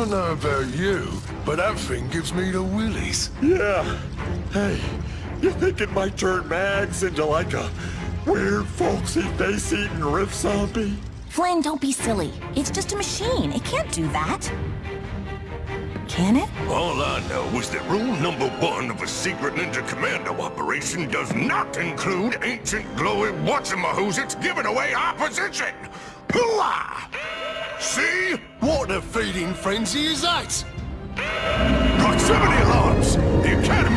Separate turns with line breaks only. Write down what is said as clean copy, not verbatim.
don't know about you, but that thing gives me the willies.
Yeah. Hey, you think it might turn Mags into like a weird, folksy, face-eating riff zombie?
Flynn, don't be silly. It's just a machine. It can't do that. Can it?
All I know is that rule number 1 of a Secret Ninja Commando Operation does not include ancient glowy whatsimawhosits giving away our position! HOOAH! See?
What a feeding frenzy is that?
Proximity alarms! The Academy